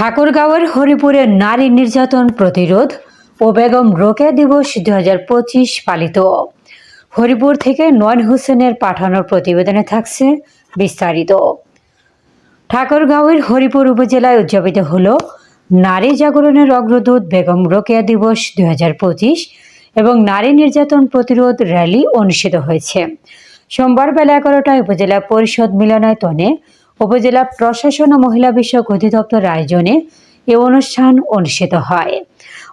ঠাকুরগাঁওয়ের হরিপুরে নারী নির্যাতন প্রতিরোধ ও বেগম রোকেয়া দিবস 2025 পালিত। হরিপুর থেকে নয়ন হোসেনের পাঠানোর প্রতিবেদনে থাকছে বিস্তারিত। ঠাকুরগাঁওয়ের হরিপুর উপজেলায় উদযাপিত হল নারী জাগরণের অগ্রদূত বেগম রোকেয়া দিবস 2025 এবং নারী নির্যাতন প্রতিরোধ র্যালি অনুষ্ঠিত হয়েছে। সোমবার বেলা 11টায় উপজেলা পরিষদ মিলনায়তনে উপজেলা প্রশাসন ও মহিলা বিষয়ক অধিদপ্তর আয়োজনে এ অনুষ্ঠান অনুষ্ঠিত হয়।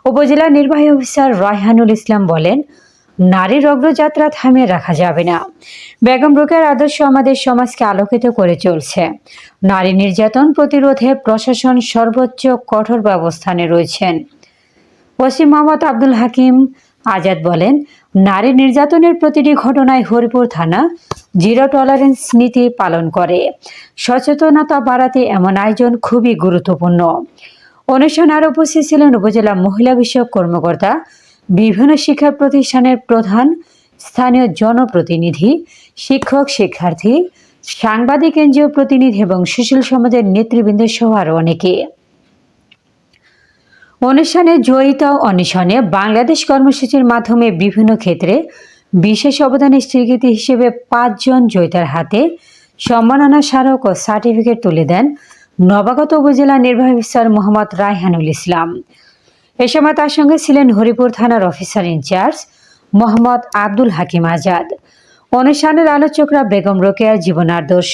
উপজেলা নির্বাহী অফিসার রায়হানুল ইসলাম বলেন, নারীর অগ্রযাত্রা থামিয়ে রাখা যাবে না। বেগম রোকেয়ার আদর্শ আমাদের সমাজকে আলোকিত করে চলছে। নারী নির্যাতন প্রতিরোধে প্রশাসন সর্বোচ্চ কঠোর ব্যবস্থানে রয়েছেন। ওসি মোহাম্মদ আব্দুল হাকিম আজাদ বলেন, নারী নির্যাতনের প্রতিটি ঘটনায় হরিপুর থানা জিরো টলারেন্স নীতি পালন করে। সচেতনতা বাড়াতে এমন আয়োজন খুবই গুরুত্বপূর্ণ। অনুষ্ঠানে আরও উপস্থিত ছিলেন উপজেলা মহিলা বিষয়ক কর্মকর্তা, বিভিন্ন শিক্ষা প্রতিষ্ঠানের প্রধান, স্থানীয় জনপ্রতিনিধি, শিক্ষক, শিক্ষার্থী, সাংবাদিক, এনজিও প্রতিনিধি এবং সুশীল সমাজের নেতৃবৃন্দ সহ আরও অনেকে। অনুষ্ঠানে জয়িতা অন্বেষণে বাংলাদেশ কর্মসূচির মাধ্যমে বিভিন্ন ক্ষেত্রে বিশেষ অবদানের স্বীকৃতি হিসেবে 5 জন জয়িতার হাতে সম্মাননা স্মারক ও সার্টিফিকেট তুলে দেন নবাগত উপজেলা নির্বাহী অফিসার মোহাম্মদ রায়হানুল ইসলাম। এ সময় তার সঙ্গে ছিলেন হরিপুর থানার অফিসার ইনচার্জ মোহাম্মদ আব্দুল হাকিম আজাদ। অনুষ্ঠানের আলোচকরা বেগম রোকেয়ার জীবন আদর্শ,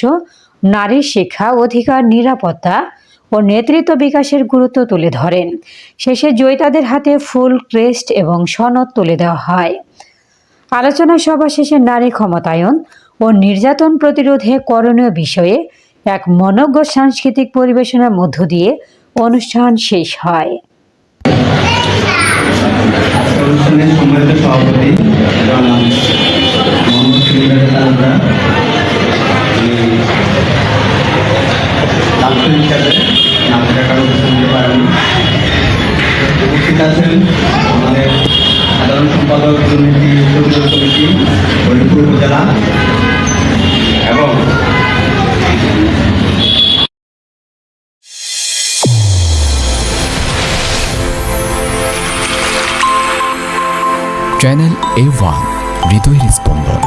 নারীর শিক্ষা, অধিকার, নিরাপত্তা ও নেতৃত্ব বিকাশের গুরুত্ব তুলে ধরেন। শেষে জয়িতাদের হাতে ফুল, ক্রেস্ট এবং সনদ তুলে দেওয়া হয়। আলোচনা সভা শেষে নারী ক্ষমতায়ন ও নির্যাতন প্রতিরোধে করণীয় বিষয়ে এক মনোজ্ঞ সাংস্কৃতিক পরিবেশনার মধ্য দিয়ে অনুষ্ঠান শেষ হয়। উপস্থিত আছেন আমাদের সাধারণ সম্পাদক দুর্নীতি প্রতিরোধ কমিটি হরিপুর উপজেলা এবং চ্যানেল A1 হৃদয়ের স্পন্দন।